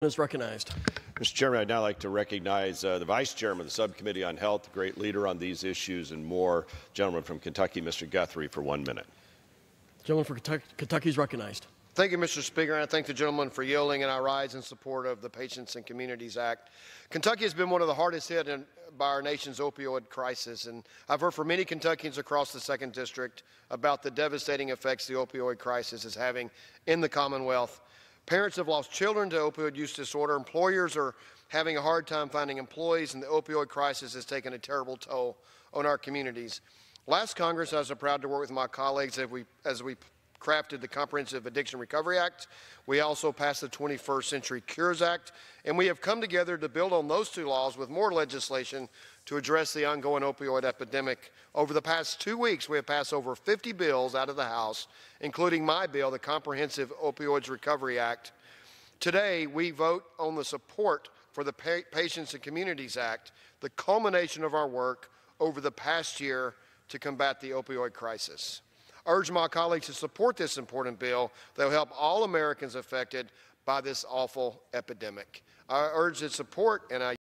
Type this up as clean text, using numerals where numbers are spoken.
Is recognized. Mr. Chairman, I'd now like to recognize the Vice Chairman of the Subcommittee on Health, great leader on these issues and more, gentleman from Kentucky, Mr. Guthrie, for 1 minute. Gentleman from Kentucky is recognized. Thank you, Mr. Speaker, and I thank the gentleman for yielding, and I rise in support of the Patients and Communities Act. Kentucky has been one of the hardest hit by our nation's opioid crisis, and I've heard from many Kentuckians across the 2nd District about the devastating effects the opioid crisis is having in the Commonwealth. Parents have lost children to opioid use disorder. Employers are having a hard time finding employees, and the opioid crisis has taken a terrible toll on our communities. Last Congress, I was proud to work with my colleagues as we crafted the Comprehensive Addiction Recovery Act. We also passed the 21st Century Cures Act, and we have come together to build on those two laws with more legislation to address the ongoing opioid epidemic. Over the past 2 weeks, we have passed over 50 bills out of the House, including my bill, the Comprehensive Opioids Recovery Act. Today, we vote on the support for the Patients and Communities Act, the culmination of our work over the past year to combat the opioid crisis. I urge my colleagues to support this important bill that will help all Americans affected by this awful epidemic. I urge its support, and I